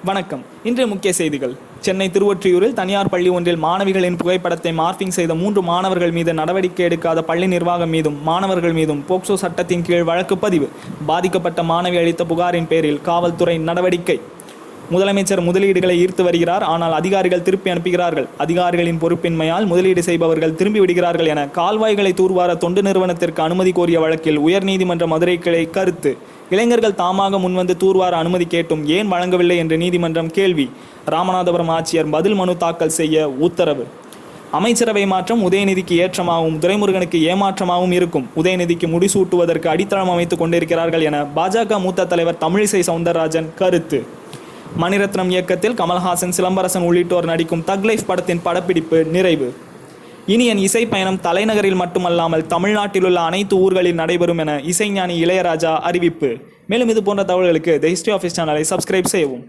வணக்கம். இன்றைய முக்கிய செய்திகள். சென்னை திருவொற்றியூரில் தனியார் பள்ளி ஒன்றில் மாணவிகளின் புகைப்படத்தை மார்பிங் செய்த 3 மாணவர்கள் மீது நடவடிக்கை எடுக்காத பள்ளி நிர்வாகம் மீதும் மாணவர்கள் மீதும் போக்சோ சட்டத்தின் கீழ் வழக்கு பதிவு. பாதிக்கப்பட்ட மாணவி அளித்த புகாரின் பேரில் காவல்துறை நடவடிக்கை. முதலமைச்சர் முதலீடுகளை ஈர்த்து வருகிறார், ஆனால் அதிகாரிகள் திருப்பி அனுப்புகிறார்கள். அதிகாரிகளின் பொறுப்பின்மையால் முதலீடு செய்பவர்கள் திரும்பி விடுகிறார்கள் என கால்வாய்களை தூர்வார தொண்டு நிறுவனத்திற்கு அனுமதி கோரிய வழக்கில் உயர்நீதிமன்ற மதுரை கிளை கருத்து. இளைஞர்கள் தாமாக முன்வந்து தூர்வார அனுமதி கேட்டும் ஏன் வழங்கவில்லை என்று நீதிமன்றம் கேள்வி. ராமநாதபுரம் ஆட்சியர் பதில் மனு தாக்கல் செய்ய உத்தரவு. அமைச்சரவை மாற்றம் உதயநிதிக்கு ஏற்றமாகவும் துரைமுருகனுக்கு ஏமாற்றமாகவும் இருக்கும். உதயநிதிக்கு முடிசூட்டுவதற்கு அடித்தளம் அமைத்துக் கொண்டிருக்கிறார்கள் என பாஜக மூத்த தலைவர் தமிழிசை சவுந்தரராஜன் கருத்து. மணிரத்னம் இயக்கத்தில் கமல்ஹாசன், சிலம்பரசன் உள்ளிட்டோர் நடிக்கும் தக் லைஃப் படத்தின் படப்பிடிப்பு நிறைவு. இனி என் இசை பயணம் தலைநகரில் மட்டுமல்லாமல் தமிழ்நாட்டில் உள்ள அனைத்து ஊர்களில் நடைபெறும் என இசைஞானி இளையராஜா அறிவிப்பு. மேலும் இது போன்ற தகவல்களுக்கு தி ஹிஸ்டரி ஆஃபீஸ் சேனலை சப்ஸ்கிரைப் செய்யவும்.